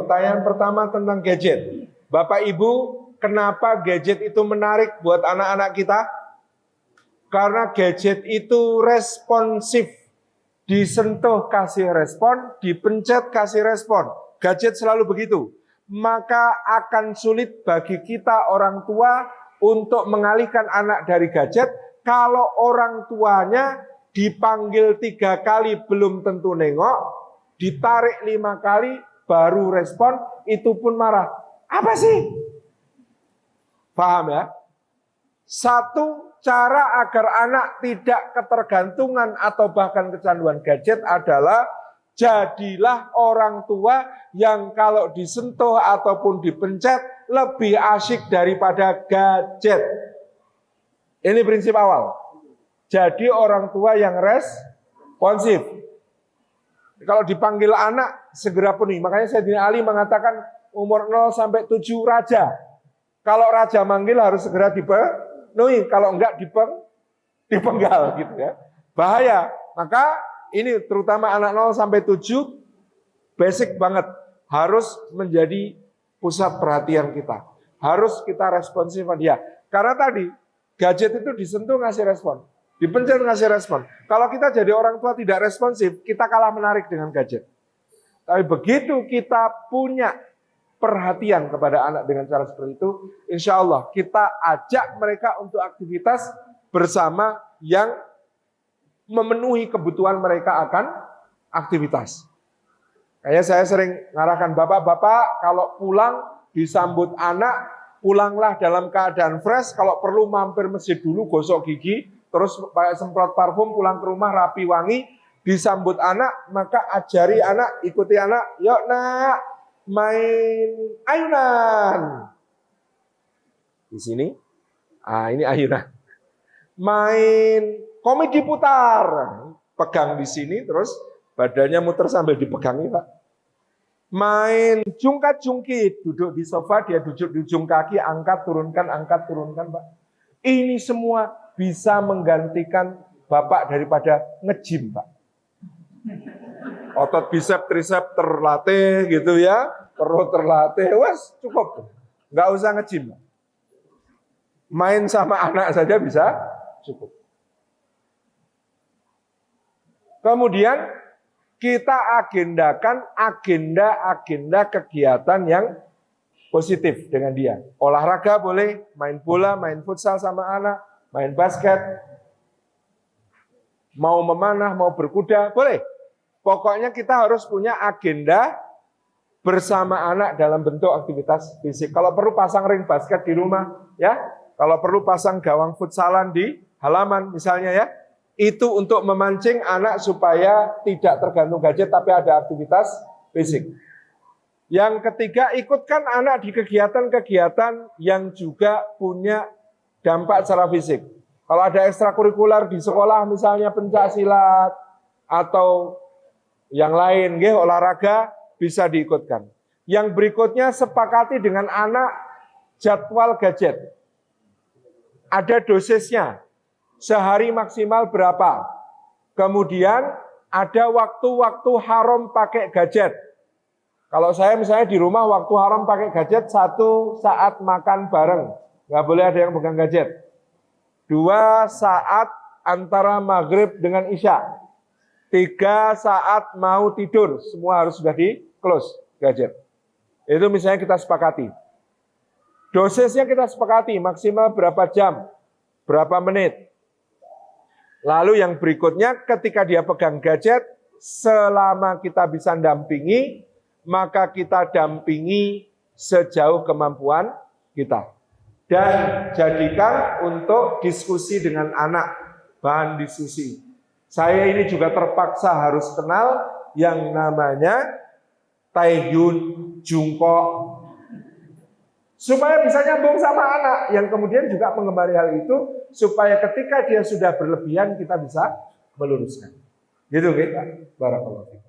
pertanyaan pertama tentang gadget. Bapak Ibu, kenapa gadget itu menarik buat anak-anak kita? Karena gadget itu responsif. Disentuh kasih respon, dipencet kasih respon. Gadget selalu begitu. Maka akan sulit bagi kita orang tua untuk mengalihkan anak dari gadget kalau orang tuanya dipanggil 3 kali belum tentu nengok, ditarik 5 kali baru respon, itu pun marah. Apa sih? Paham ya? Satu cara agar anak tidak ketergantungan atau bahkan kecanduan gadget adalah jadilah orang tua yang kalau disentuh ataupun dipencet lebih asyik daripada gadget. Ini prinsip awal. Jadi orang tua yang responsif. Kalau dipanggil anak segera penuhi. Makanya Sayyidina Ali mengatakan umur 0 sampai 7 raja. Kalau raja manggil harus segera dipenuhi. Kalau enggak dipenggal gitu ya. Bahaya. Maka ini terutama anak 0 sampai 7 basic banget. Harus menjadi pusat perhatian kita. Harus kita responsif sama dia. Karena tadi gadget itu disentuh ngasih respon. Dipencet ngasih respon. Kalau kita jadi orang tua tidak responsif, kita kalah menarik dengan gadget. Tapi begitu kita punya perhatian kepada anak dengan cara seperti itu, insya Allah kita ajak mereka untuk aktivitas bersama yang memenuhi kebutuhan mereka akan aktivitas. Kayak saya sering ngarahkan bapak-bapak kalau pulang disambut anak, pulanglah dalam keadaan fresh, kalau perlu mampir masjid dulu gosok gigi, terus pakai semprot parfum, pulang ke rumah rapi wangi, disambut anak, maka ajari anak, ikuti anak, yuk nak, main ayunan. Di sini, ini ayunan. Main komedi putar, pegang di sini, terus badannya muter sambil dipegangi Pak. Main jungkat-jungkit, duduk di sofa, dia duduk di ujung kaki, angkat, turunkan Pak. Ini semua bisa menggantikan Bapak daripada nge-gym, Pak. Otot bisep, trisep terlatih gitu ya, perut terlatih, wes cukup. Nggak usah nge-gym. Main sama anak saja bisa cukup. Kemudian kita agendakan agenda kegiatan yang positif dengan dia. Olahraga boleh, main bola, main futsal sama anak, main basket, mau memanah, mau berkuda, boleh. Pokoknya kita harus punya agenda bersama anak dalam bentuk aktivitas fisik. Kalau perlu pasang ring basket di rumah, ya. Kalau perlu pasang gawang futsalan di halaman misalnya ya. Itu untuk memancing anak supaya tidak tergantung gadget tapi ada aktivitas fisik. Yang ketiga, ikutkan anak di kegiatan-kegiatan yang juga punya dampak secara fisik. Kalau ada ekstrakurikuler di sekolah misalnya pencak silat atau yang lain, olahraga bisa diikutkan. Yang berikutnya sepakati dengan anak jadwal gadget. Ada dosisnya. Sehari maksimal berapa. Kemudian ada waktu-waktu haram pakai gadget. Kalau saya misalnya di rumah waktu haram pakai gadget 1 saat makan bareng. Nggak boleh ada yang pegang gadget. 2 saat antara maghrib dengan isya. 3 saat mau tidur. Semua harus sudah di close gadget. Itu misalnya kita sepakati. Dosisnya kita sepakati maksimal berapa jam, berapa menit. Lalu yang berikutnya ketika dia pegang gadget, selama kita bisa dampingi, maka kita dampingi sejauh kemampuan kita. Dan jadikan untuk diskusi dengan anak, bahan diskusi. Saya ini juga terpaksa harus kenal yang namanya taehyun, jungkok, supaya bisa nyambung sama anak yang kemudian juga mengembali hal itu supaya ketika dia sudah berlebihan kita bisa meluruskan. Gitu kita. Barakallahu fiik.